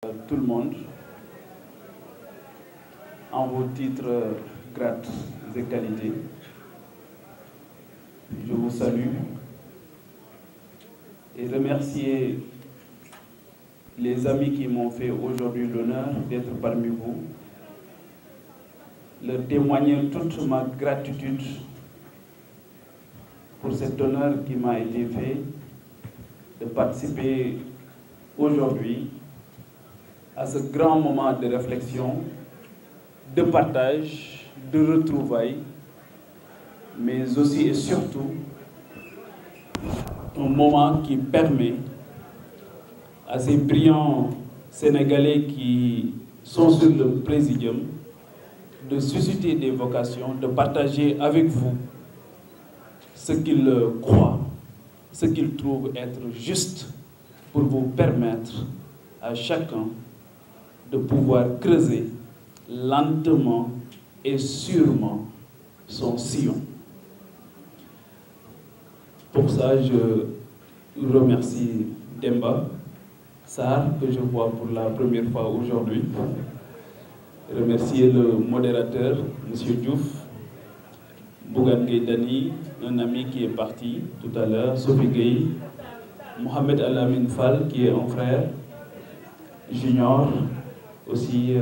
Tout le monde, en vos titres, grades et qualités, je vous salue et remercier les amis qui m'ont fait aujourd'hui l'honneur d'être parmi vous, leur témoigner toute ma gratitude pour cet honneur qui m'a été fait de participer aujourd'hui à ce grand moment de réflexion, de partage, de retrouvailles, mais aussi et surtout un moment qui permet à ces brillants Sénégalais qui sont sur le présidium de susciter des vocations, de partager avec vous ce qu'ils croient, ce qu'ils trouvent être juste pour vous permettre à chacun de pouvoir creuser lentement et sûrement son sillon. Pour ça, je remercie Demba Sarr, que je vois pour la première fois aujourd'hui. Remercier le modérateur, M. Diouf, Bougane Gueye Dany, un ami qui est parti tout à l'heure, Sophie Gueye, Mohamed Alamine Fall, qui est un frère, Junior, aussi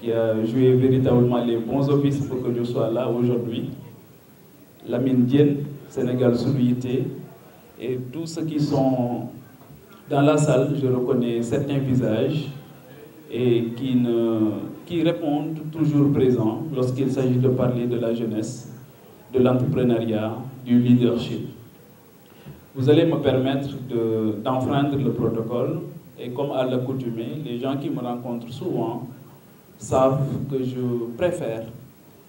qui a joué véritablement les bons offices pour que je sois là aujourd'hui. Lamine Diène, Sénégal Souluité, et tous ceux qui sont dans la salle, je reconnais certains visages et qui répondent toujours présents lorsqu'il s'agit de parler de la jeunesse, de l'entrepreneuriat, du leadership. Vous allez me permettre d'enfreindre le protocole. Et comme à l'accoutumée, les gens qui me rencontrent souvent savent que je préfère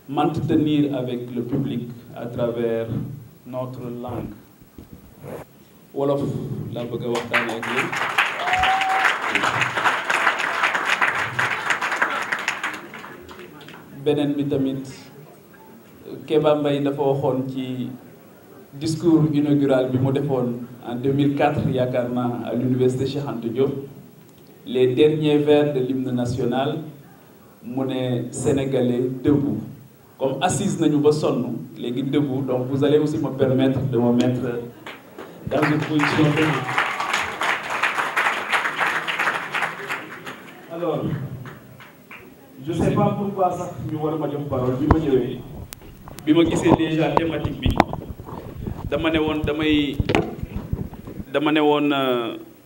m'entretenir avec le public à travers notre langue. Wolof la bëgg a waxtaanee ak yéen. Beneen bi tamit Kéba Mbaye dafa waxoon ci discours inaugural bi mu defoon en 2004 yaakaar naa à l'université Cheikh Anta Diop, les derniers vers de l'hymne national mu ne Sénégalais debout. Comme assise nañu ba sonn léegi debout, donc vous allez aussi me permettre de me mettre dans une position debout. Alors, je sais pas pourquoi sax ñu war ma jox parole bi ma ñëwee bi ma gisee déjà thématique bi dama ne woon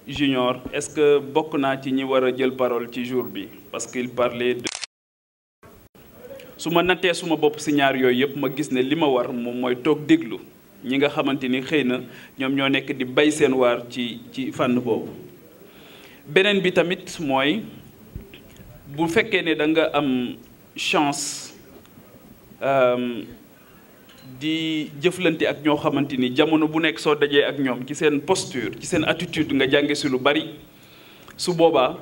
Junior, est-ce que bokk naa ci ñi war a jël parole ci jour bi parce qu'il parlait de su ma nattee suma bopp si ñaar yooyu yëpp ma gis ne li ma war moom mooy toog déglu ñi nga xamante ni xëy na ñoom ñoo nekk di bay seen waar ci fànn boobu. Beneen bi tamit mooy bu fekkee ne da nga am chance di jëflante ak ñoo xamante ni jamono bu nekk soo dajee ak ñoom ci seen posture ci seen attitude nga jànge si lu bari su boobaa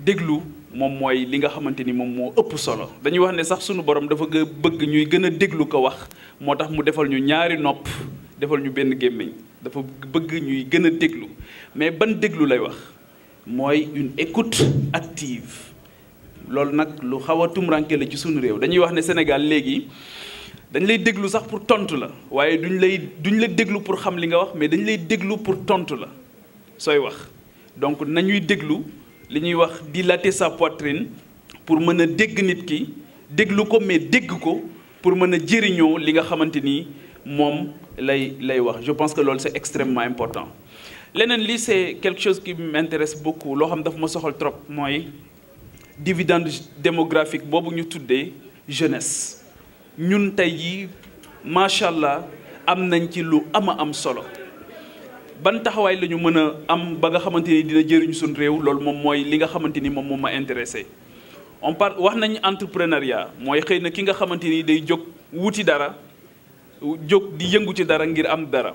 déglu moom mooy li nga xamante ni moom moo ëpp solo. Dañuy wax ne sax sunu borom dafa bëgg ñuy gën a déglu ko wax moo tax mu defal ñu ñaari nopp defal ñu benn gémmiñ dafa bëgg ñuy gën a déglu mais ban déglu lay wax mooy une écoute active. Loolu nag lu xaw a tumranke la ci sunu réew. Dañuy wax ne Sénégal léegi dañ lay déglu sax pour tontu la waaye duñ la déglu pour xam li nga wax mais dañ lay déglu pour tontu la sooy wax. Donc nañuy déglu li ñuy wax dilater sa poitrine pour mën a dégg nit ki déglu ko mais dégg ko pour mën a jëriñoo li nga xamante ni moom lay wax. Je pense que loolu c'est extrêmement important. Leneen lii c'est quelque chose qui m'intéresse beaucoup loo xam dafa ma soxal trop mooy dividende démographique boobu ñu tuddee jeunesse. Ñun tey jii macha allah am nañ ci lu am solo ban taxawaay la ñu mën a am ba nga xamante ni dina jëriñu suñu réew loolu moom mooy li nga xamante ni moom ma intéressé. wax nañ entrepreneuriat mooy xëy na ki nga xamante ni day jóg wuti dara jóg di yëngu ci dara ngir am dara.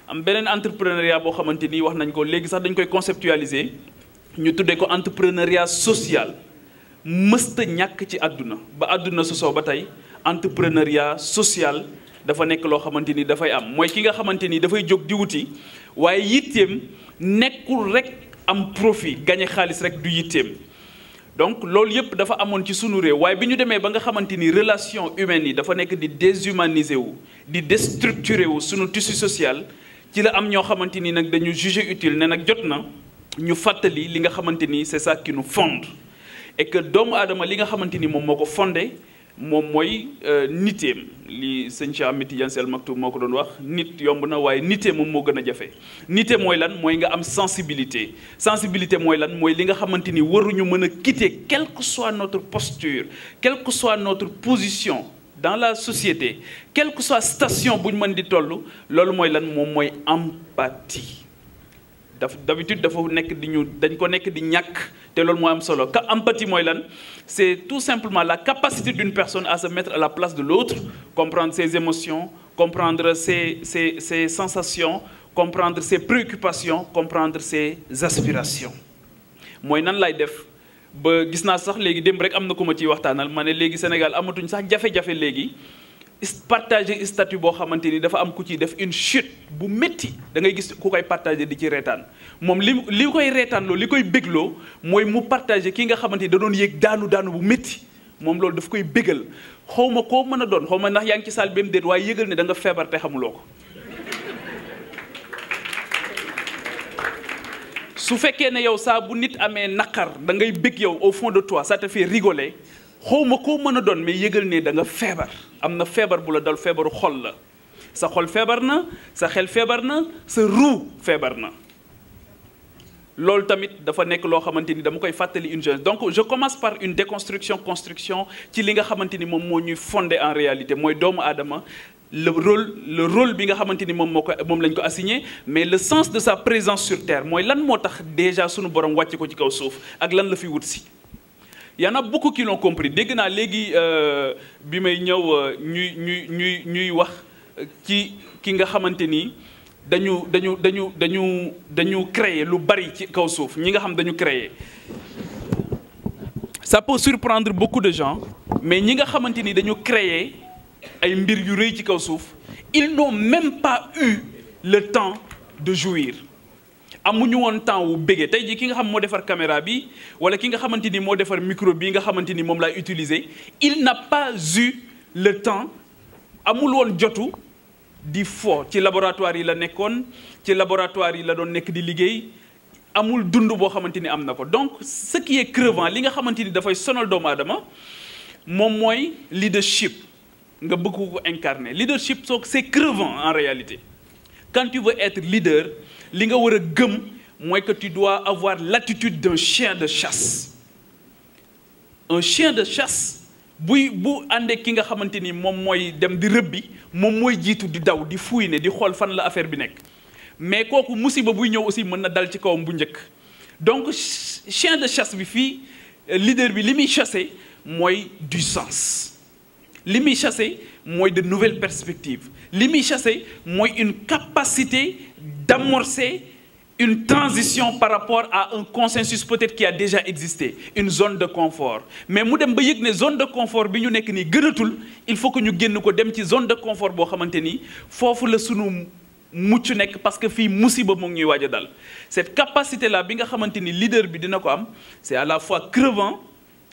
Am beneen entrepreneuriat boo xamante ni wax nañ ko léegi sax dañ koy conceptualiser ñu tuddee ko entrepreneuriat social mësta ñàkk ci àdduna ba àdduna sosoo ba tey. Entrepreneuriat social dafa nekk loo xamante ni dafay am mooy ki nga xamante ni dafay jóg di wuti waaye yitteem nekkul rek am profit gagner xaalis rek du yitteem. Donc loolu yëpp dafa amoon ci sunu réew waaye bi ñu demee ba nga xamante ni relation humaine yi dafa nekk di déshumaniser wu di déstructurer wu sunu tissu social ci la am ñoo xamante ni nag dañu juger utile ne nag jot na ñu fàttali li nga xamante ni c'est ça qui nous fonde et que doomu aadama li nga xamante ni moom moo ko fondé moom mooy niteem li sëñ Cheikh Ahmed Tidiane Sy Al Maktoum moo ko doon wax nit yomb na waaye nitee moom moo gën a jafe. Nite mooy lan mooy nga am sensibilité sensibilité mooy lan mooy li nga xamante ni waruñu mën a quitter quelle que soit notre posture quelle que soit notre position dans la société quelle que soit station bu ñu mën di toll loolu mooy lan moom mooy empathie. D'habitude dafa nekk di ñu dañ ko nekk di ñàkk te loolu mooy am solo ka empathie mooy lan c'est tout simplement la capacité d'une personne à se mettre à la place de l'autre comprendre ses émotions comprendre ses sensations comprendre ses préoccupations comprendre ses aspirations mooy nan lay def ba gis naa sax léegi démb rek am na ku ma ciy waxtaanal ma ne léegi Sénégal amatuñ sax jafe-jafe léegi partager statut boo xamante ni dafa am ku ci def une chute bu métti da ngay gis ku koy partager di ci reetaan moom li koy reetaan loo li koy bégloo mooy mu partager ki nga xamante ni da doon yéeg daanu bu métti moom loolu daf koy bégal xaw ma koo mën a doon xaw ma ndax yaa ngi ci salle bi mu déet waaye yëgal ne da nga feebar te xamuloo ko su fekkee ne yow saa bu nit amee naqar da ngay bég yow au fond de toi ça te fait rigoler xaw ma koo mën a doon mais yëgal ne da nga feebar am na feebar bu la dal feebaru xol la sa xol feebar na sa xel feebar na sa ruu feebar na loolu tamit dafa nekk loo xamante ni dama koy fàttali une jeunesse donc je commence par une déconstruction construction ci li nga xamante ni moom moo ñuy fondé en réalité mooy doomu aadama le rôle bi nga xamante ni moom lañ ko assigné mais le sens de sa présence sur terre mooy lan moo tax déjà sunu borom wàcce ko ci kaw suuf ak lan la fi wut si. Y en a beaucoup qui l'ont compris dégg naa léegi bi may ñëw ñuy wax ci ki nga xamante ni dañu créer lu bari ci kaw suuf ñi nga xam dañu créer ça peut surprendre beaucoup de gens mais ñi nga xamante ni dañu créer ay mbir yu rëy ci kaw suuf ils n'ont même pas eu le temps de jouir amuñu woon temps wu béggee tey jii ki nga xam moo defar caméra bi wala ki nga xamante ni moo defar micro bi nga xamante ni moom laay utiliser il n'a pas eu le temps amul woon jotu di fo ci laboratoire yi la nekkoon ci laboratoire yi la doon nekk di liggéey amul dund boo xamante ni am na ko donc ce qui est crevant li nga xamante ni dafay sonal doomu aadama moom mooy leadership nga bëgg ko incarner leadership soo c'est crevant en réalité quand tu veux être leader li nga war a gëm mooy que tu dois avoir l'attitude d'un chien de chasse un chien de chasse bu àndee ki nga xamante ni moom mooy dem di rëbbi moom mooy jiitu di daw di fuy ne di xool fan la affaire bi nekk mais kooku musiba buy ñëw aussi mën na dal ci kawam bu njëkk donc chien de chasse bi fii leader bi li muy chasser mooy du sens li muy chasser mooy de nouvelles perspectives li muy chasser mooy une capacité d'amorcer une transition par rapport à un consensus peut-être qui a déjà existé une zone de confort mais mu dem ba yëg ne zone de confort bi ñu nekk nii gënatul il faut que ñu génn ko dem ci zone de confort boo xamante ni foofu la sunu mucc nekk parce que fii musiba mu ngi ñuy waaj a dal cette capacité là bi nga xamante ni leader bi dina ko am c'est à la fois crevant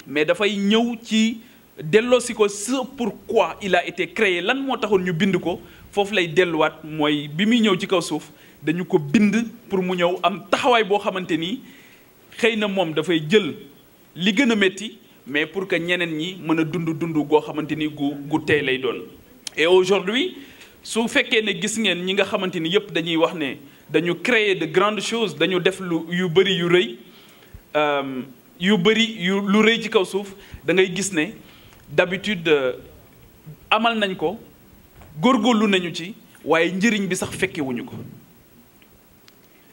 mais dafay ñëw ci delloosi ko ce pourquoi il a été créé lan moo taxoon ñu bind ko foofu lay delluwaat mooy bi muy ñëw ci kaw suuf dañu ko bind pour mu ñëw am taxawaay boo xamante ni xëy na moom dafay jël li gën a métti mais pour que ñeneen ñi mën a dund goo xamante ni gu tey lay doon. Et aujourd'hui su fekkee ne gis ngeen ñi nga xamante ni yëpp dañuy wax ne dañu créer de grandes choses dañu def yu bëri yu rëy lu rëy ci kaw suuf da ngay gis ne d'habitude amal nañ ko góorgóorlu nañu ci waaye njëriñ bi sax fekkewuñu ko.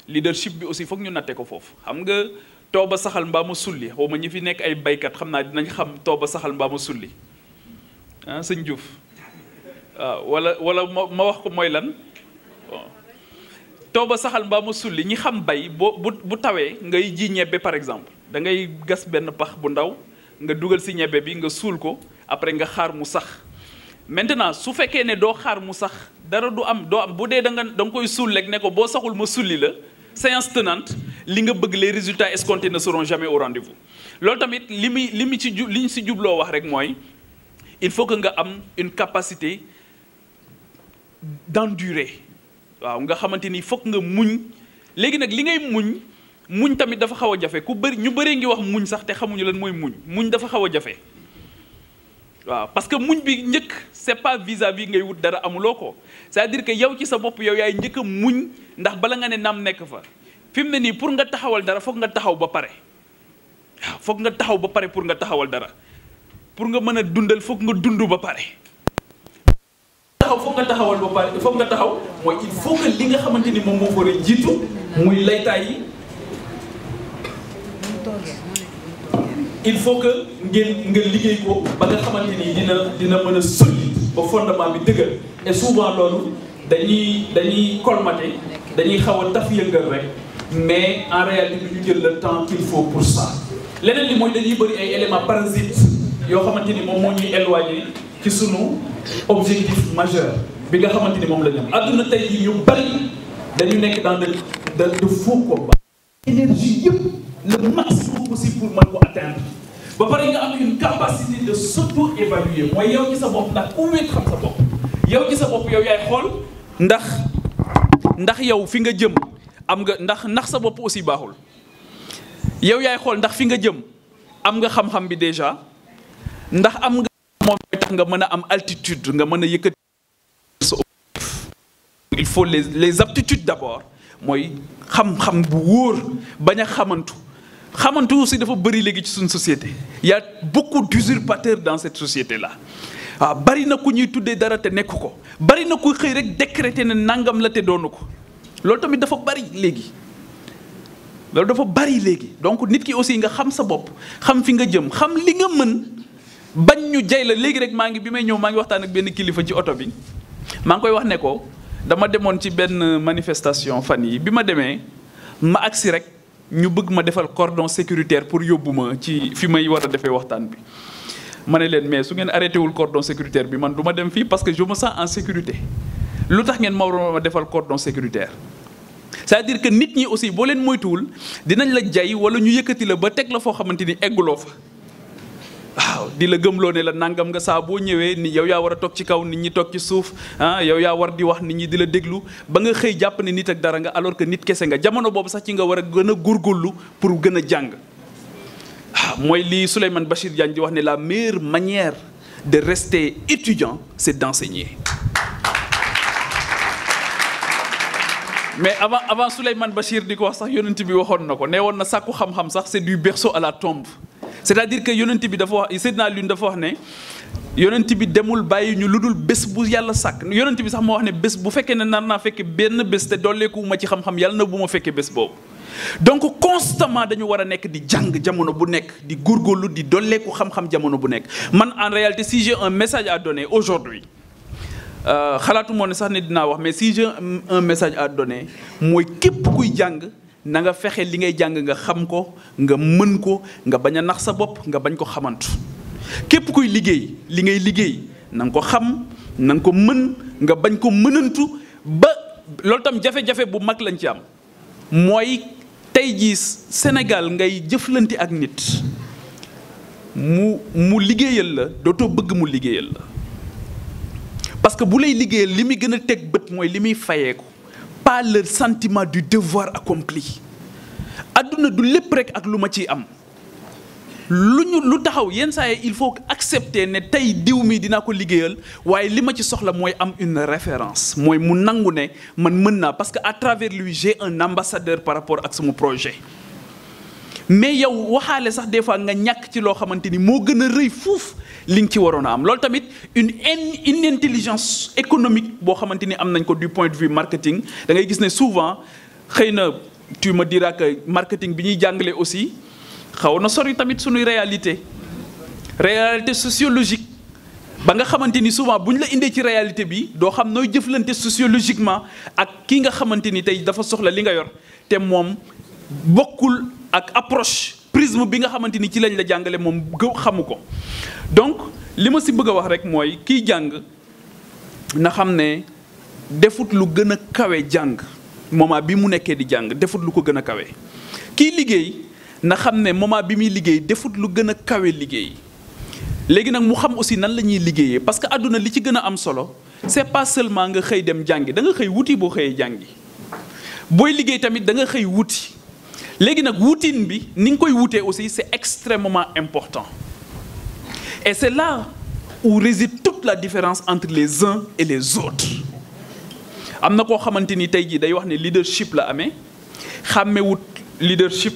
leadership bi aussi foog ñu natte ko foofu xam nga tooba saxal mbaa ma sulli xaw ma ñi fi nekk ay baykat xam naa dinañ xam tooba saxal mbaa ma sulli ah sëñ Diouf waaw wala ma wax ko mooy lan tooba saxal mbaa ma sulli ñi xam bay bu tawee ngay ji ñebbe par exemple da ngay gas benn pax bu ndaw nga dugal si ñebbe bi nga suul ko après nga xaar mu sax maintenant su fekkee ne doo xaar mu sax dara doo am bu dee da nga koy suul rek ne ko boo saxul ma sulli la séance tenante li nga bëgg les résultats escomptés ne seront jamais au rendez-vous. loolu tamit li ñu si jubloo wax rek mooy il faut que nga am une capacité d'endurer waaw nga xamante ni foog nga muñ léegi nag li ngay muñ tamit dafa xaw a jafe ñu bëree ngi wax muñ sax te xamuñu lan mooy muñ dafa xaw a jafe waaw parce que muñ bi njëkk c'est pas vis-à-vis ngay wut dara amuloo ko c'est-à-dire que yow ci sa bopp yow yaay njëkk a muñ ndax bala nga ne naam nekk fa fi mu ne nii pour nga taxawal dara foog nga taxaw ba pare waaw foog nga taxaw ba pare pour nga taxawal dara pour nga mën a dundal foog nga dund ba pare foog nga taxawal ba pare foog nga taxaw mooy il faut que li nga xamante ni moom moo fa jiitu muy laytaay yi il faut que nga liggéey ko ba nga xamante ni dina mën a solide ba fondement bi dëgër et souvent loolu dañuy colmater dañuy xaw a taf yëngal rek mais en réalité ñu jël le temps qu'il faut pour ça leneen li mooy dañuy bëri ay éléments parasites yoo xamante ni moom moo ñuy éloigner ci sunu objectif majeur bi nga xamante ni moom la ñu am adduna tey jii ñu bari dañu nekk dans de faux combats énergie yëpp le maximum possible pour mën ko atteindre ba pare nga am une capacité de s'auto-évaluer mooy yow ci sa bopp ndax ku wéet xam sa bopp yow ci sa bopp yow yaay xool ndax yow fi nga jëm am nga ndax sa bopp aussi baaxul yow yaay xool ndax fi nga jëm am nga xam-xam bi déjà ndax am nga moom mooy tax nga mën a am altitude nga mën a yëkkati sa objectif il faut les aptitudes d'abord mooy xam-xam bu wóor bañ a xamantu aussi dafa bëri léegi ci suñu société il y a beaucoup d'usurpateurs dans cette société là waaw bari na ku ñuy tuddee dara te nekk ko bari na ku xëy rek décréter ne nangam la te doonu ko loolu tamit dafa bari léegi donc nit ki aussi nga xam sa bopp xam fi nga jëm xam li nga mën bañ ñu jay la léegi rek bi may ñëw maa ngi waxtaan ak benn kilifa ci oto bi maa ngi koy wax ne ko dama demoon ci benn manifestation fan yi bi ma demee ma agsi rek ñu bëgg ma defal cordon sécuritaire pour yóbbu ma ci fi may war a defee waxtaan bi ma ne leen mais su ngeen arrêté wul cordon sécuritaire bi man du ma dem fii parce que je me sens en sécurité lu tax ngeen ma war ma defal cordon sécuritaire c'est-à-dire que nit ñi aussi boo leen moytuwul dinañ la jay wala ñu yëkkati la ba teg la foo xamante ni egguloo fa waaw di la gëmloo ne la nangam nga saa boo ñëwee ni yow yaa war a toog ci kaw nit ñi toog ci suuf yow yaa war di wax nit ñi di la déglu ba nga xëy jàpp ne nit ak dara nga alors que nit kese nga jamono boobu sax ci nga war a gën a góorgóorlu pour gën a jàng mooy li Souleymane Bachir Diagne di wax ne la meilleure manière de rester étudiant c'est d'enseigner. Mais avant Souleymane Bachir di ko wax sax yonent bi waxoon na ko nee woon na sàkku xam-xam sax c'est du berceau à la tombe. C'est-à-dire que yonent bi dafa wax Seydina Lune dafa wax ne yonent bi demul bàyyi ñu lu dul bés bu yàlla sàkk yonent bi sax moo wax ne bés bu fekkee ne nar naa fekke benn bés te dooleeku ma ci xam-xam yàlla na bu ma fekkee bés boobu. donc constamment dañu war a nekk di jàng jamono bu nekk di góorgóorlu di dooleeku xam-xam jamono bu nekk man en réalité si j'ai un message à donner aujourd'hui xalaatu moo ne sax ne dinaa wax mais si j'ai un message à donner mooy képp kuy jàng na nga fexe li ngay jàng nga xam ko nga mën ko nga bañ a nax sa bopp nga bañ ko xamantu képp kuy liggéey li ngay liggéey na nga ko xam na nga ko mën nga bañ ko mënantu ba loolu tam jafe-jafe bu mag lañ ci am mooy tey jii Sénégal ngay jëflante ak nit mu liggéeyal la dootoo bëgg mu liggéeyal la parce que bu lay liggéeyal li muy gën a teg bët mooy li muy fayeeku pas le sentiment du devoir accompli adduna du lépp rek ak lu ma ciy am lu taxaw yenn saa yi il faut accepter ne tey diw mi dinaa ko liggéeyal waaye li ma ci soxla mooy am une référence mooy mu nangu ne man mën naa parce que à travers lui j'ai un ambassadeur par rapport ak sama projet mais yow waxaale sax des fois nga ñàkk ci loo xamante ni moo gën a rëy fuuf li nga ci waroon a am loolu tamit une intelligence économique boo xamante ni am nañ ko du point de vue marketing da ngay gis ne souvent xëy na tu me diras que marketing bi ñuy jàngale aussi xaw na sori tamit suñuy réalité sociologique ba nga xamante ni souvent bu ñu la indee ci réalité bi doo xam nooy jëflante sociologiquement ak ki nga xamante ni tey dafa soxla li nga yor te moom bokkul ak approche prisme bi nga xamante ni ci lañ la jàngale moom xamu ko donc li ma si bëgg a wax rek mooy kiy jàng na xam ne defut lu gën a kawe jàng moment bi mu nekkee di jàng defut lu ko gën a kawe kii liggéey na xam ne moment bi muy liggéey defut lu gën a kawe liggéey. léegi nag mu xam aussi nan la ñuy liggéeyee parce que àdduna li ci gën a am solo c'est pas seulement nga xëy dem jàngi da nga xëy wuti boo xëyee jàngi booy liggéey tamit da nga xëy wuti. léegi nag wutin bi ni nga koy wutee aussi c'est extrêmement important et c'est là où réside toute la différence entre les uns et les autres. am na koo xamante ni tey jii day wax ne leadership la amee xàmmewut leadership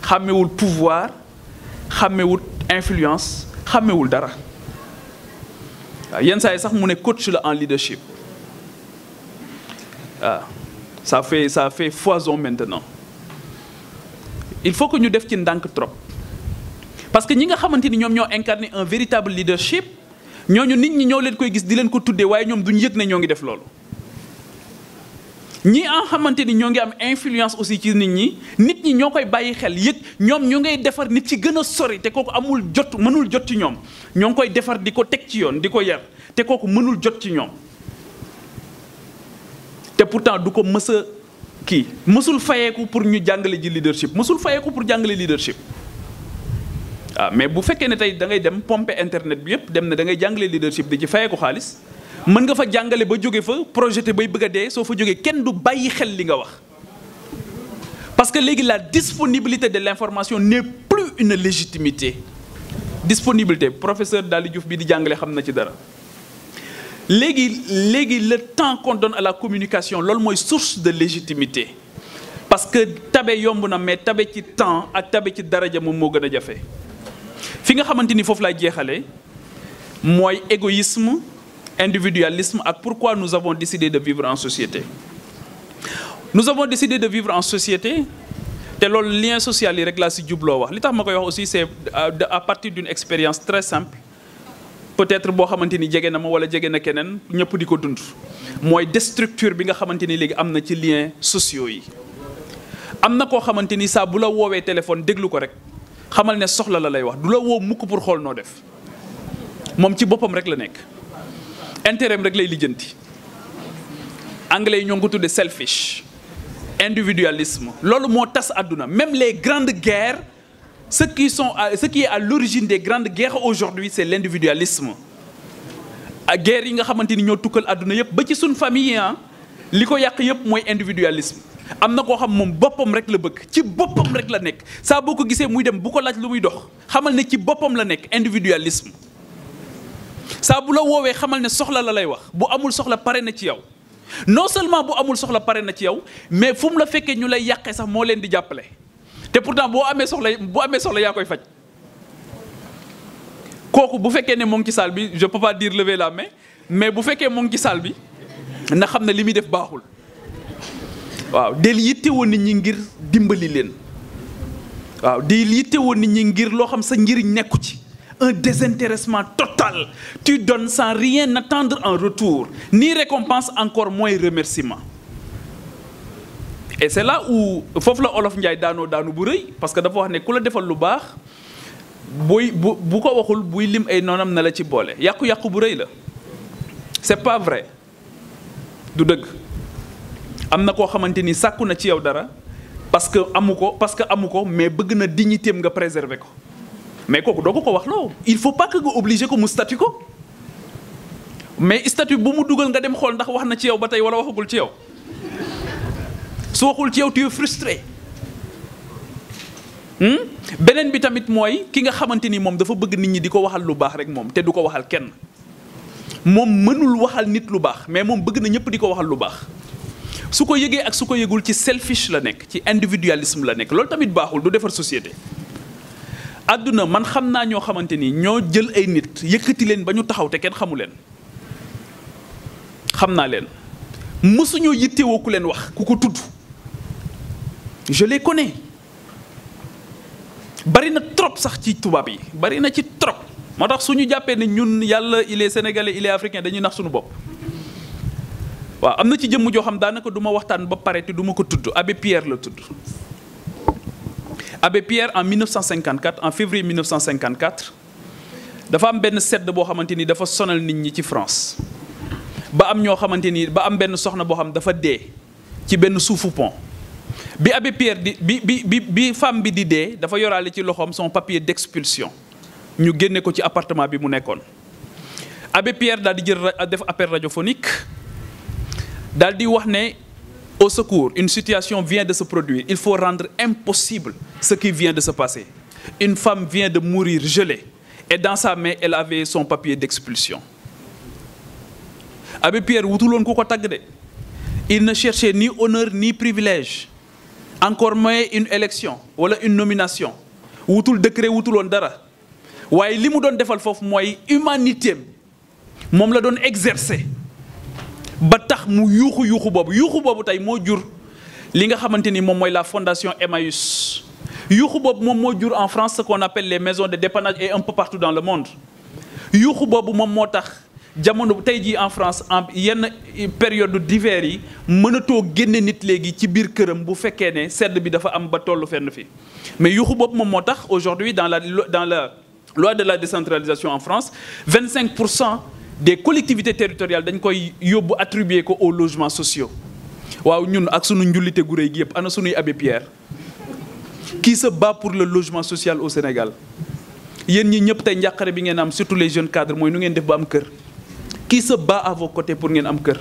xàmmewul pouvoir xàmmewut influence xàmmewul dara waaw yenn saa yi sax mu ne coach la en leadership waaw ça fait foison maintenant. il faut que ñu def ci ndànk trop parce que ñi nga xamante ni ñoom ñoo incarné un véritable leadership ñooñu nit ñi ñoo leen koy gis di leen ko tuddee waaye ñoom duñu yëg ne ñoo ngi def loolu. ñi nga xamante ni ñoo ngi am influence aussi ci nit ñi ñoo koy bàyyi xel yëg ñoom ñu ngay defar nit ci gën a sori te kooku amul jot mënul jot ci ñoom ñoo ngi koy defar di ko teg ci yoon di ko yar te kooku mënul jot ci ñoom te pourtant du ko mës a kii mësul fayeeku pour ñu jàngale ji leadership mësul fayeeku pour jàngale leadership waaw mais bu fekkee ne tey da ngay dem pomper internet bi yëpp dem ne da ngay jàngale leadership di ci fayeeku xaalis mën nga fa jàngale ba jóge fa projeté bay bëgg a dee soo fa jógee kenn du bàyyi xel li nga wax parce que léegi la disponibilité de l'information n'est plus une légitimité. Disponibilité professeur Daly Diouf bi di jàngale xam na ci dara léegi le temps qu'on donne à la communication loolu mooy source de légitimité parce que tabe yomb na mais tabe ci temps ak tabe ci daraja moom moo gën a jafe fi nga xamante ni foofu laay jeexalee mooy égoïsme individualisme ak pourquoi nous avons décidé de vivre en société. Nous avons décidé de vivre en société te loolu lien social yi rek laa si jubloo wax li tax ma koy wax aussi c'est à partir d'une expérience très simple peut-être boo xamante ni jege na ma wala jege na keneen ñëpp di ko dund mooy déstructure bi nga xamante ni léegi am na ci liens sociaux yi. am na koo xamante ni saa bu la woowee téléphone déglu ko rek xamal ne soxla la lay wax du la woo mukk pour xool noo def moom ci boppam rek la nekk intérêt rek lay lijjanti. anglais yi ñoo ngi ko tuddee selfish individualisme loolu moo tas àdduna même les grandes guerres ce qui est à l'origine des grandes guerres aujourd'hui c'est l'individualisme ak guerre yi nga xamante ni ñoo tukkal àdduna yëpp ba ci suñ famille li ko yàq yëpp mooy individualisme. am na koo xam moom boppam rek la bëgg ci boppam rek la nekk saa boo ko gisee muy dem bu ko laaj lu muy dox xamal ne ci boppam la nekk individualisme saa bu la woowee xamal ne soxla la lay wax bu amul soxla pare na ci yow. non seulement bu amul soxla pare na ci yow mais fu mu la fekkee ñu lay yàqee sax moo leen di jàppale te pourtant boo amee soxla yaa koy faj kooku bu fekkee ne moo ngi ci salle bi je peux pas dire lever la main mais bu fekkee moo ngi ci salle bi na xam ne li muy def baaxul waaw del yittewoo nit ñi ngir dimbali leen waaw del yittewoo nit ñi ngir loo xam sa njëriñ nekku ci. Un désintéressement total. Tu donnes sans rien attendre en retour, ni récompense, encore moins remerciement. Et c'est là où foofu la Olof Njaay daanu bu rëy parce que dafa wax ne ku la defal lu baax bu ko waxul buy lim ay noonam na la ci boole yàqu-yàqu bu rëy la. C'est pas vrai du dëgg am na koo xamante ni sàkku na ci yow dara parce que amu ko mais bëgg na dignitéem nga préserver ko. mais kooku doo ko wax loo il faut pas que nga obligé ko mu statut ko mais statut bu mu dugal nga dem xool ndax wax na ci yow ba tey wala waxagul ci yow su waxul ci yow tu es frustré. beneen bi tamit mooy ki nga xamante ni moom dafa bëgg nit ñi di ko waxal lu baax rek moom te du ko waxal kenn moom mënul waxal nit lu baax mais moom bëgg na ñëpp di ko waxal lu baax su ko yëgee ak su ko yëgul ci selfish la nekk ci individualisme la nekk loolu tamit baaxul du defar société. àdduna man xam naa ñoo xamante ni ñoo jël ay nit yëkkati leen ba ñu taxaw te kenn xamu leen xam naa leen mësuñoo yittewoo ku leen wax ku ko tudd je les connais bari na trop sax ci tubaab yi bari na ci trop moo tax suñu jàppee ne ñun yàlla il est sénégalais il est africain dañuy nax suñu bopp waaw am na ci jëmm joo xam daanaka du ma waxtaan ba pare te du ma ko tudd Abbé Pierre la tudd. Abbé Pierre en 1954 en février 1954 dafa am benn sedd boo xamante ni dafa sonal nit ñi ci France ba am ñoo xamante ni ba am benn soxna boo xam dafa dee ci benn suufu pont bi Abbé Pierre bi femme bi di dee dafa yoraale ci loxoom son papier d'expulsion ñu génne ko ci appartement bi mu nekkoon. Abbé Pierre daal di jël def appel radiophonique daal di wax ne au secours, une situation vient de se produire, il faut rendre impossible ce qui vient de se passer. Une femme vient de mourir gelée et dans sa main elle avait son papier d'expulsion. Abbé Pierre wutuloon ku ko tagg de, il ne cherchait ni honneur ni privilège, encore moins une élection wala une nomination, wutul décret wutuloon dara waaye li mu doon defal foofu mooy humanité moom la doon exercer ba tax mu yuuxu boobu tey moo jur li nga xamante ni moom mooy la fondation Emmaüs. yuuxu boobu moom moo jur en France ce qu'on appelle les maisons de dépannage et un peu partout dans le monde. yuuxu boobu moom moo tax jamono tey jii en France en yenn période d'hiver yi mënatoo génne nit léegi ci biir këram bu fekkee ne sedd bi dafa am ba tollu fenn fi mais yuuxu boobu moom moo tax aujourd'hui dans la loi de la décentralisation en France 25% des collectivités territoriales dañ koy yóbbu attribuer ko aux logements sociaux. waaw ñun ak sunu njullite gu réy gi yëpp ana sunuy Abbé Pierre qui se bat pour le logement social au Sénégal. yéen ñi ñëpp tey njàqare bi ngeen am surtout les jeunes cadres mooy nu ngeen def ba am kër. qui se bat à vos côtés pour ngeen am kër.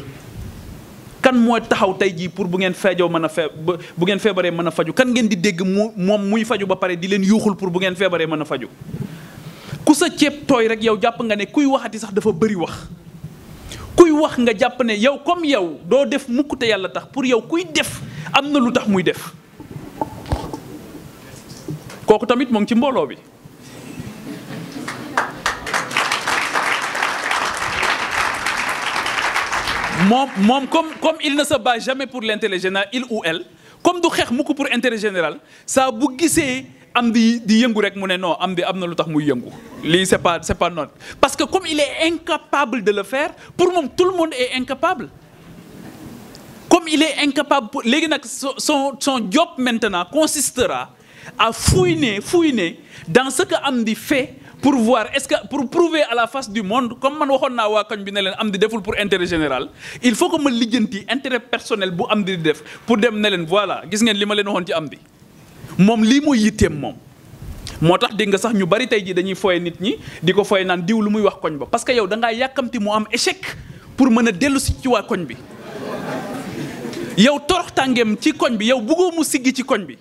kan mooy taxaw tey jii pour bu ngeen feejoo mën a bu ngeen feebaree mën a faju kan ngeen di dégg moom muy faju ba pare di leen yuuxul pour bu ngeen feebaree mën a faju. ku sa ceeb tooy rek yow jàpp nga ne kuy waxati sax dafa bëri wax. kuy wax nga jàpp ne yow comme yow doo def mukk te yàlla tax pour yow kuy def am na lu tax muy def. kooku tamit moo ngi ci mbooloo bi. moom comme il ne se bat jamais pour l'intérêt général il ou elle comme du xeex mukk pour intérêt général saa bu gisee am di yëngu rek mu ne non am na lu tax muy yëngu lii c'est pas non parce que comme il est incapable de le faire pour moom tout le monde est incapable. comme il est incapable léegi nag son job maintenant consistera à fouiner dans ce que Amdy fait pour voir est-ce que pour prouver à la face du monde comme man waxoon naa waa koñ bi ne leen Amdy deful pour intérêt général il faut que ma lijjanti intérêt personnel bu Amdy di def pour dem ne leen voilà gis ngeen li ma leen waxoon ci Amdy moom lii mooy yitteem moom. moo tax dégg nga sax ñu bari tey jii dañuy foye nit ñi di ko foye naan diw lu muy wax koñ ba parce que yow da ngaa yàkkamti mu am échec pour mën a dellu si ci waa koñ bi. yow torox tàngeem ci koñ bi yow bëggoo mu siggi ci koñ bi.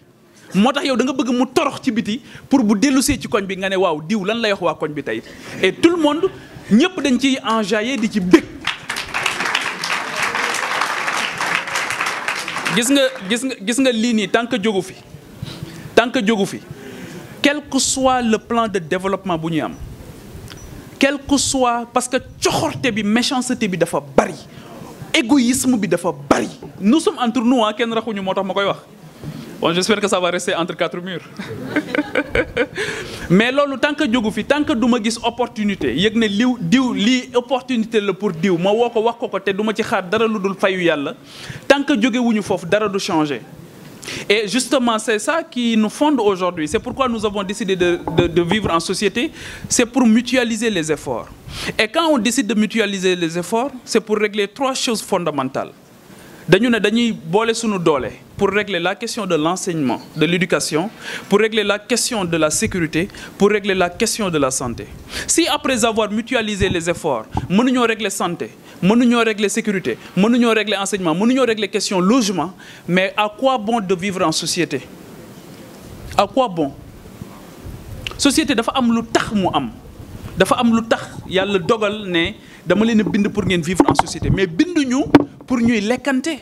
moo tax yow da nga bëgg mu torox ci biti pour bu dellusee ci koñ bi nga ne waaw diw lan lay wax waa koñ bi tey et tout le monde ñëpp dañ ciy enjaillé di ci bëgg. gis nga lii nii tant que jógu fi quel que soit le plan de développement bu ñuy am quel que soit parce que coxorte bi méchanceté bi dafa bari égoïsme bi dafa bari nous sommes entre nous kenn raxuñu moo tax ma koy wax. Bon, j'espère que ça va rester entre quatre murs. Mais loolu tant que jógu fi tant que du ma gis opportunité yëg ne diw lii opportunité la pour diw ma woo ko wax ko te du ma ci xaar dara lu dul fayu yàlla tant que jóge wuñu foofu dara du changer. Et justement c'est ça qui nous fonde aujourd'hui c'est pourquoi nous avons décidé de vivre en société c'est pour mutualiser les efforts. Et quand on décide de mutualiser les efforts c'est pour régler trois choses fondamentales. dañu ne dañuy boole sunu doole pour régler la question de l'enseignement de l'éducation pour régler la question de la sécurité pour régler la question de la santé. Si après avoir mutualisé les efforts mënuñoo régler santé mënuñoo régler sécurité mënuñoo régler enseignement mënuñoo régler question logement mais à quoi bon de vivre en société? À quoi bon? Société dafa am lu tax mu am dafa am lu tax yàlla dogal ne dama leen a bind pour ngeen vivre en société mais binduñu pour ñuy lekkante.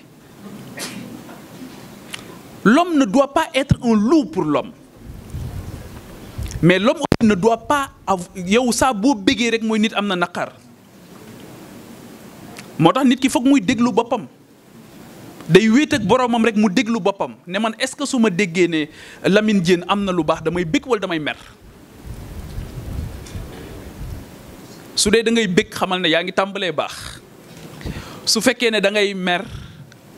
L'homme ne doit pas être un loup pour l'homme mais l'homme aussi ne doit pas yow saa boo bëggee rek mooy nit am na naqar moo tax nit ki foog muy déglu boppam day wéet ak boroomam rek mu déglu boppam ne man est-ce que su ma déggee ne Lamine Diène am na lu baax damay bëgg wala damay mer. su dee da ngay bëgg xamal ne yaa ngi tàmbalee baax su fekkee ne da ngay mer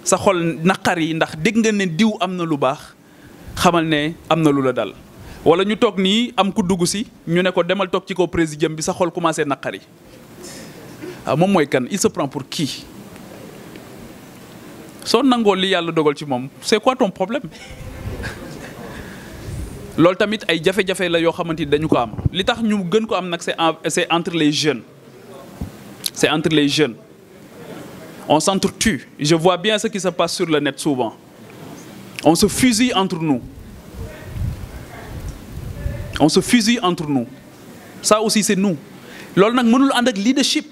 sa xol naqar yi ndax dégg nga ne diw am na lu baax xamal ne am na lu la dal wala ñu toog nii am ku dugg si ñu ne ko demal toog ci kaw présidium bi sa xol commencé naqar yi moom mooy kan il se prend pour qui? soo nangoo li yàlla dogal ci moom c'est quoi ton problème. loolu tamit ay jafe-jafe la yoo xamante ni dañu ko am li tax ñu gën ko am nag c'est entre les jeunes. C'est entre les jeunes. On s'entretue. Je vois bien ce qui se passe sur le net souvent. On se fusille entre nous. On se fusille entre nous. Ça aussi c'est nous. loolu nag mënul ànd ak leadership.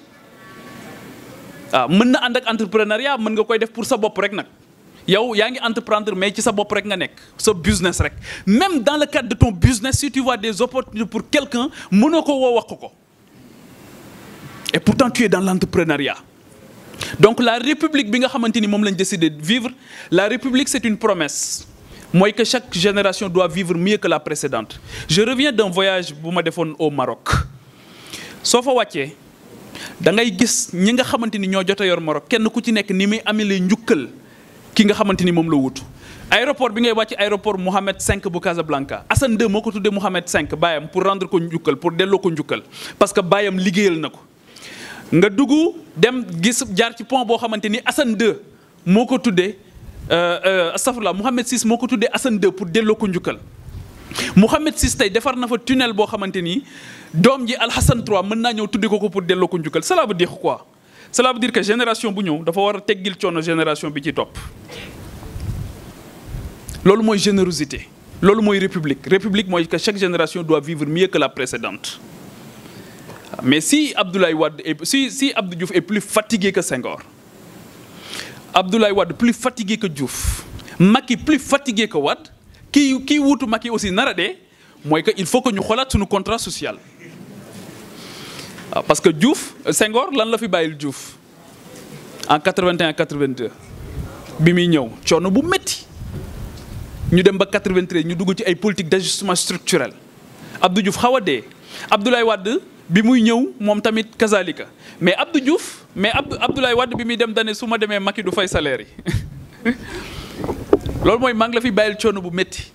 mën na ànd ak entrepreneuriat mën nga koy def pour sa bopp rek nag. yow yaa ngi entreprendre mais ci sa bopp rek nga nekk sa business rek même dans le cadre de ton business si tu vois des opportunités pour quelqu'un mënoo ko woo wax ko. Et pourtant tu es dans l'entrepreneuriat. Donc la république bi nga xamante ni moom lañ décidé de vivre, la république c'est une promesse. Mooy que chaque génération doit vivre mieux que la précédente. Je reviens d'un voyage bu ma defoon au Maroc. Soo fa wàccee da ngay gis ñi nga xamante ni ñoo jot a yor Maroc kenn ku ci nekk ni muy amee njukkal ki nga xamante ni moom la wutu. Aéroport bi ngay wàcc aéroport Mohamed V bu Casablanca Hassan II moo ko tuddee Mohamed V baayam pour rendre ko njukkal pour delloo ko njukkal parce que baayam liggéeyal na ko. nga dugg dem gis jaar ci pont boo xamante ni Hassan II moo ko tuddee astafurlah Mohamed VI moo ko tuddee Hassan II pour delloo ko njukkal. Mohamed VI tey defar na fa tunnel boo xamante ni doom ji Al Hassan III mën naa ñëw tuddee ko pour delloo ko njukkal cela veut dire quoi. Cela veut dire que génération bu ñëw dafa war a teggil coono génération bi ci topp. loolu mooy générosité loolu mooy république mooy que chaque génération doit vivre mieux que la précédente. Mais si Abdoulaye Wade si Abdou Diouf est plus fatigué que Senghor, Abdoulaye Wade plus fatigué que Diouf, Macky plus fatigué que Wade, kii wuutu Macky aussi nara dee mooy que il faut que ñu xoolaat suñu contrat social. Parce que Diouf Senghor lan la fi bàyyil Diouf en 81 82 bi muy ñëw coono bu métti ñu dem ba 93 ñu dugg ci ay politique d'ajustement structurel Abdou Diouf xaw a dee Abdoulaye Wade bi muy ñëw moom tamit kazalika mais Abdoulaye Wade bi muy dem dane su ma demee Macky du fay salaire yi loolu mooy maa ngi la fi bàyyil coono bu métti.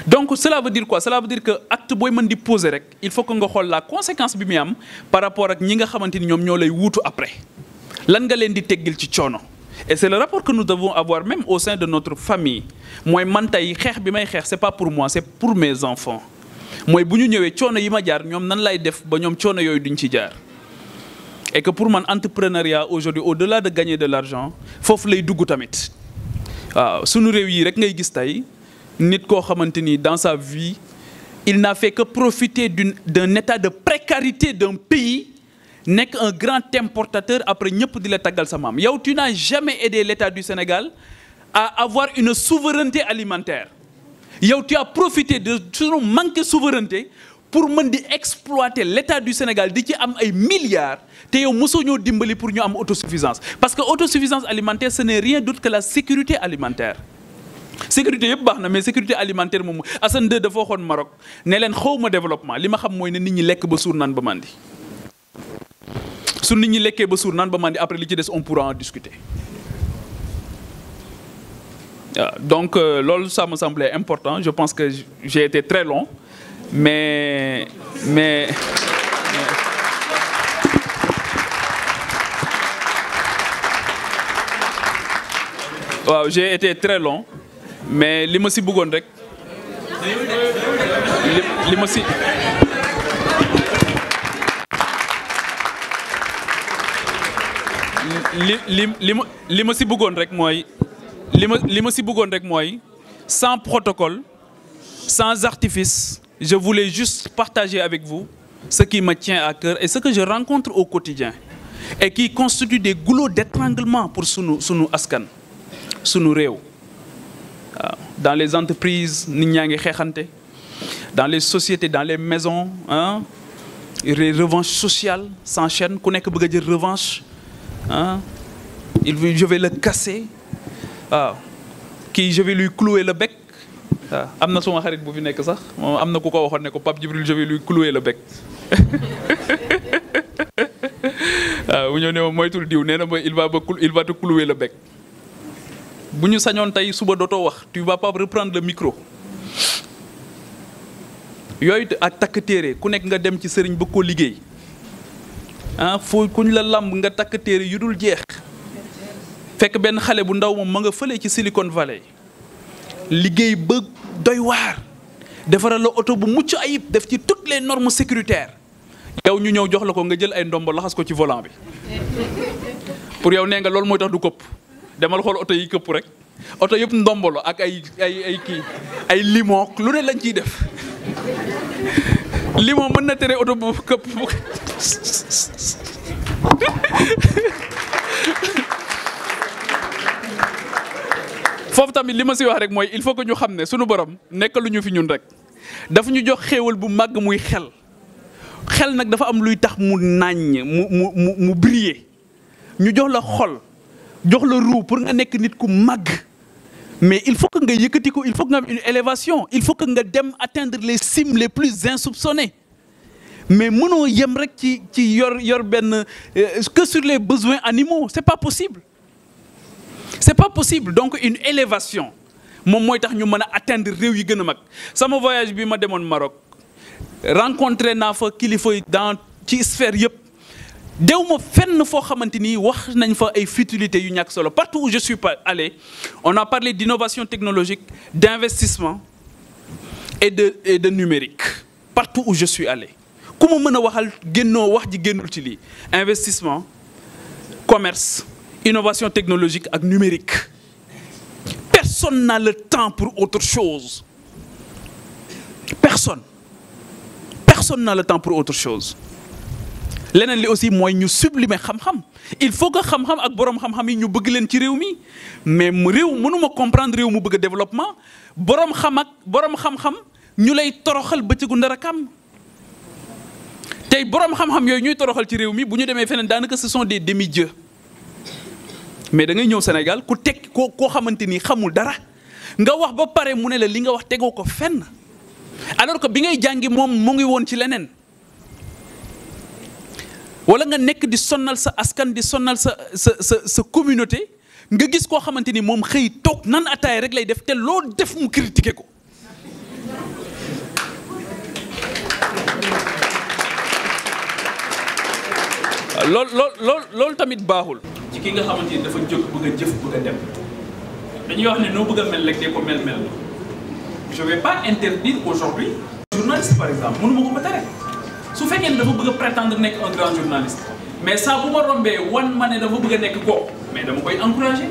Donc cela veut dire quoi? Cela veut dire que acte booy mën di poser rek il faut que nga xool la conséquence bi muy am par rapport ak ñi nga xamante ni ñoom ñoo lay wuutu après lan nga leen di teggil ci coono. Et c'est le rapport que nous devons avoir même au sein de notre famille mooy man tey xeex bi may xeex c'est pas pour moi c'est pour mes enfants mooy bu ñu ñëwee coono yi ma jaar ñoom nan lay def ba ñoom coono yooyu duñ ci jaar. Et que pour man entrepreneuriat aujourd'hui au-delà de gagner de l'argent foofu lay dugg tamit waaw sunu réew yi rek ngay gis tey. Nit koo xamante ni dans sa vie il n'a fait que profiter d'un état de précarité d'un pays nekk un grand importateur après ñëpp di la taggal sa maam yow tu n'as jamais aidé l'État du Sénégal à avoir une souveraineté alimentaire yow tu as profité de sunu manque de souveraineté pour mën di exploiter l'État du Sénégal di ci am ay milliards te yow mosoo ñoo dimbali pour ñu am autosuffisance parce que autosuffisance alimentaire ce n'est rien d'autre que la sécurité alimentaire. Sécurité yëpp baax na mais sécurité alimentaire moom Hassan II dafa waxoon Maroc ne leen xawma développement li ma xam mooy ne nit ñi lekk ba suur naan ba mandi su nit ñi lekkee ba suur naan ba mandi après li ci des on pourra en discuter. Donc loolu ça me semblait important je pense que j'ai été très long mais waaw j'ai été très long. Mais li ma si bëggoon rek li ma si li ma si bëggoon rek mooy li ma si bëggoon rek mooy sans protocole sans artifice je voulais juste partager avec vous ce qui me tient à cœur et ce que je rencontre au quotidien et qui constitue des goulots d'étranglement pour sunu askan sunu réew. Dans les entreprises nit ñaa ngi xeexante dans les sociétés dans les maisons les revanches sociales s'enchaînent ku nekk bëgg a jël revanche je vais le casser waaw kii je vais lui clouer le bec waaw am na suma xarit bu fi nekk sax moom am na ku ko waxoon ne ko Pape Djibril je vais lui clouer le bec waaw bu ñëw ne ma moytul diw nee na ma il va te clouer le bec. bu ñu sañoon tey suba dootoo wax tu vas pas reprendre le micro yooyu ak takk téere ku nekk nga dem ci sëriñ bëgg koo liggéey foo kuñ la lamb nga takk téere yu dul jeex fekk benn xale bu ndaw moom ma nga fële ci Silicon Valley liggéey ba doy waar defaral la oto bu mucc ayib def ci toutes les normes sécuritaires yow ñu ñëw jox la ko nga jël ay ndombo laxas ko ci volant bi pour yow nee nga loolu mooy tax du këpp demal xool oto yi këpp rek oto yëpp ndombolo ak ay kii ay limon lu ne lañ ciy def limon mën na tere oto bu këpp foofu tamit li ma si wax rek mooy il faut que ñu xam ne sunu borom nekk lu ñu fi ñun rek dafa ñu jox xéewal bu màgg muy xel nag dafa am luy tax mu nàññ mu briller ñu jox la xol jox la ruu pour nga nekk nit ku màgg mais il faut que nga yëkkati ko il faut que nga am une élévation il faut que nga dem atteindre les cimes les plus insoupçonnées mais mënoo yem rek ci yor benn que sur les besoins animaux c'est pas possible donc une élévation moom mooy tax ñu mën a atteindre réew yi gën a mag sama voyage bi ma demoon Maroc rencontré naa fa kilifa dans ci sphère yëpp dew ma fenn foo xamante ni wax nañ fa ay futilités yu ñàkk solo partout où je suis allé on a parlé d'innovation technologique d'investissement et de numérique partout où je suis allé ku ma mën a waxal génnoo wax ji génnul ci lii investissement commerce innovation technologique ak numérique personne n'a le temps pour autre chose personne n'a le temps pour autre chose leneen li aussi mooy ñu sublimer xam-xam il faut que xam-xam ak boroom xam-xam yi ñu bëgg leen ci réew mi mais réew mënuma comprendre réew mu bëgg développement boroom xam-xam ñu lay toroxal bëccëgu ndara kam tey boroom xam-xam yooyu ñuy toroxal ci réew mi bu ñu demee feneen daanaka ce sont des demi-dieux mais da ngay ñëw Sénégal ku teg koo xamante ni xamul dara nga wax ba pare mu ne la li nga wax tegoo ko fenn alors que bi ngay jàngi moom mu ngi woon ci leneen wala nga nekk di sonnal sa askan di sonnal sa communauté nga gis koo xamante ni moom xëy toog nan ataay rek lay def te loo def mu critiquer ko loolu tamit baaxul. ci ki nga xamante ni dafa jóg bëgg a jëf bëgg a dem dañuy wax ne noo bëgg a mel rek de ko mel. je vais pas interdire aujourd'hui journaliste par exemple mënu ma ko ba tere su fekkee ne dafa bëgg a prétendre nekk un grand journaliste mais saa bu ma rombee wan ma ne dafa bëgg a nekk kooku mais dama koy encourager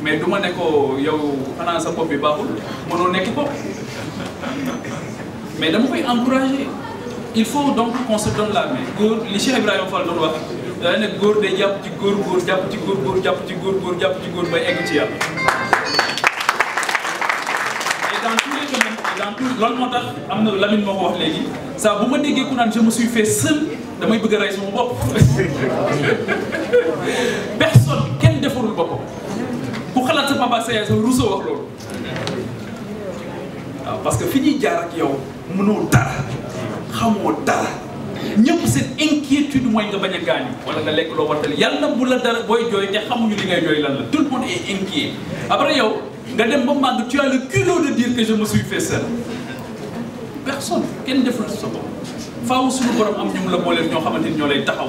mais du ma ne ko yow xanaa sa bopp bi baaxul mënoo nekk kooku mais dama koy encourager il faut donc qu'on se donne la main góor li Cheikh Ibrahima Fall doon wax daa ne góor day jàpp ci góor jàpp ci góor jàpp ci góor bay egg ci yàlla. dans tous les domaines loolu moo tax am na Lamine moo ko wax léegi saa bu ma déggee ku naan je me suis fait seul damay bëgg a rey sama bopp personne kenn defarul boppam ku xalaat sa papa sa yaay sa Rousseau wax loolu waaw parce que fi ñuy jaar ak yow mënoo dara xamoo dara ñëpp seen inquiétude mooy nga bañ a gaañu wala nga lekk loo wartali yàlla bu la dara booy jooy te xamuñu li ngay jooy lan la tout le monde est inquiet après yow nga dem ba màgg tu as le culot de dire que je me suis fait seul personne kenn deful sa bopp faaw suñu borom am ñu la booleel ñoo xamante ni ñoo lay taxaw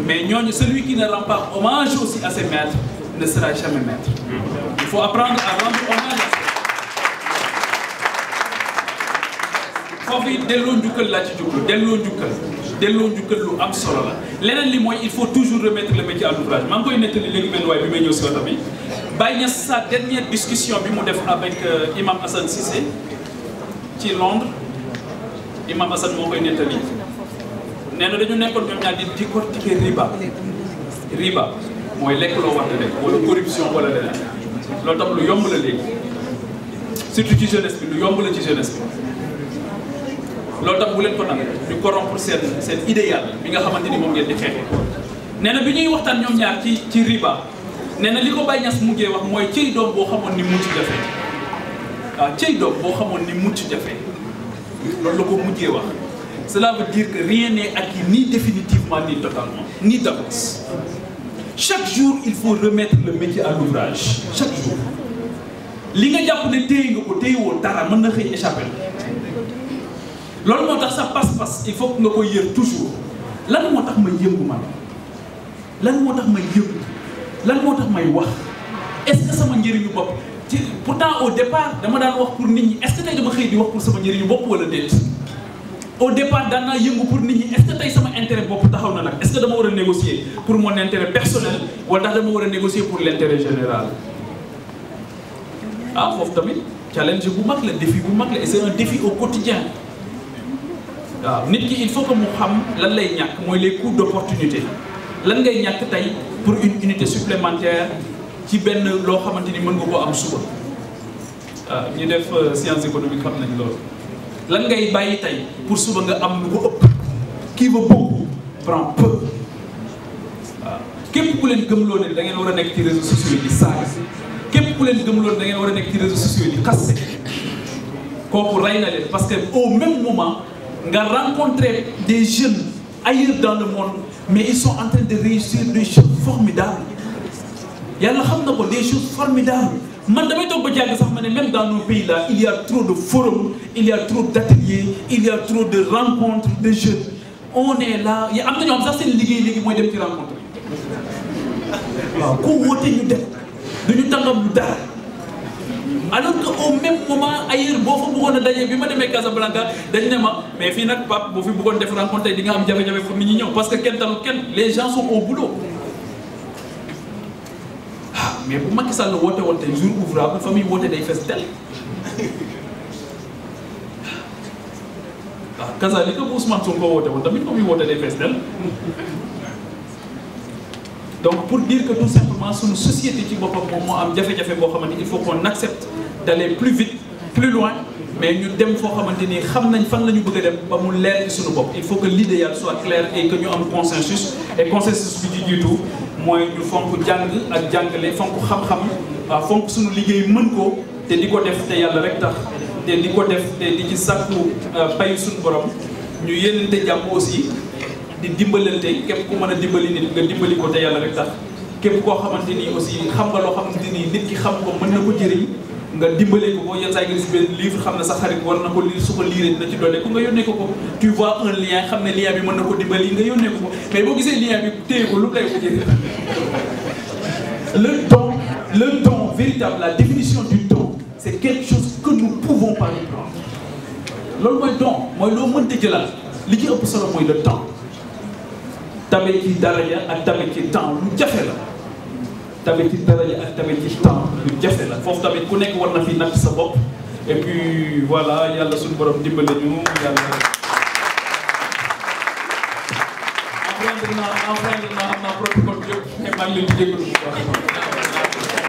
mais ñooñu celui qui ne rend pas hommage aussi à ses maîtres ne sera jamais maître. Il faut apprendre à rendre hommage à ça. foofu it delloo njukkal laa ci jublu delloo njukkal lu am solo la leneen li mooy il faut toujours remettre le métier à l'ouvrage maa ngi koy nettali léegi benn waay bi may ñëw si wata bi Baye Niass sa dernière discussion bi mu def avec Imam Hassan Cissé ci Londres Imam Hassan moo koy nettali nee na dañu nekkoon ñoom ñaar di décortiquer riba mooy lekk loo war a def wala corruption wala leneen loolu tam lu yomb la léegi surtout ci jeunesse bi lu yomb la ci jeunesse bi loolu tam bu leen ko nag ñu corrompre seen idéal bi nga xamante ni moom ngeen di xeexe nee na bi ñuy waxtaan ñoom ñaar ci riba nee na li ko Baye Niass mujjee wax mooy cëy doom boo xamoon ni mucc jafe waaw cëy doom boo xamoon ni mucc jafe loolu la ko mujjee wax cela veut dire que rien n'est acquis ni définitivement ni totalement ni d'avance chaque jour il faut remettre le métier à l'ouvrage chaque jour li nga jàpp ne téye nga ko téyewoo dara mën na xëy échappé loolu moo tax sa pas-pas il faut que nga koy yër toujours lan moo tax ma yëngu man lan moo tax ma yëngu lan moo tax may wax est-ce que sama njëriñu bopp ci pourtant au départ dama daan wax pour nit ñi est-ce que tey dama xëy di wax pour sama njëriñu bopp wala déet au départ daan naa yëngu pour nit ñi est-ce que tey sama intérêt bopp taxaw na nag est-ce que dama war a négocier pour mon intérêt personnel wala ndax dama war a négocier pour l'intérêt général ah foofu tamit challenge bu mag la défi bu mag la et c'est un défi au quotidien waaw nit ki il faut que mu xam lan lay ñàkk mooy les coûts d'opportunité lan ngay ñàkk tey pour une unité supplémentaire ci benn loo xamante ni mën nga koo am suba waaw ñi def sciences économiques xam nañ loolu lan ngay bàyyi tey pour suba nga am lu ko ëpp qui veut beaucoup prend peu waaw képp ku leen gëmloo ne da ngeen war a nekk ci réseaux sociaux yi di saaga képp ku leen gëmloo ne da ngeen war a nekk ci réseaux sociaux yi di xaste kooku rey na leen parce que au même moment nga rencontrer des jeunes ailleurs dans le monde mais ils sont en train de réussir des choses formidables yàlla xam na ko des choses formidables man damay toog ba jàng sax ma ne même dans nos pays là il y a trop de forums il y a trop d'ateliers il y a trop de rencontres de jeunes on est là am na ñoo xam sax seen liggéey léegi mooy dem ci rencontre waaw ku woote ñu dem duñu tàngam lu dara alors que au même moment ailleurs boo fa bëggoon a daje bi ma demee Casablanca dañ ne ma mais fii nag Pape boo fi bëggoon def rencontre di nga am jafe-jafe pour nit ñi ñëw parce que kenn talu kenn les gens sont au boulot ah mais bu Macky Sall woote woon tey jour ouvrable fa muy woote day fees tel waaw kazalika bu Ousmane Sonko woote woon tamit fa muy woote day fees tel donc pour dire que tout simplement suñu société ci boppam moom moo am jafe-jafe boo xamante il faut qu'on accepte d'aller plus vite plus loin mais ñu dem foo xamante ni xam nañ fan la ñu bëgg a dem ba mu leer ci suñu bopp il faut que l'idéal soit clair et que ñu am consensus et consensus bi ci jiitu mooy ñu fonk jàng ak jàngale fonk xam-xam waaw fonk suñu liggéey mën ko te di ko def te yàlla rek tax te di ko def te di ci sàkku payu suñu borom ñu yéenante jàmm aussi di dimbalante képp ku mën a dimbali nit nga dimbali ko te yàlla rek tax képp koo xamante ni aussi xam nga loo xamante ni nit ki xam ko mën na ko jëriñ nga dimbali ko yenn saa yi nga gis benn livre xam ne sa xarit war na ko lire su ko lire dina ci doole ku nga yónnee ko tu vois un lien xam ne lien bi mën na ko dimbali nga yónnee ko mais boo gisee lien bi téye ko lu lay ko jëriñ le don véritable la définition du don c'est quelque chose que nous pouvons pas reprendre loolu mooy don mooy loo mënta jëlal li ci ëpp solo mooy le temps tabe ci daraja ak tabe ci temps lu jafe la tabe ci daraja ak tabe ci temps lu jafe la foofu tamit ku nekk war na fi natt sa bopp et puis voilà yàlla suñu borom dimbale ñu yàlla enfreindre naa am naa protocole yëpp mais maa ngi leen di jégalu bu baax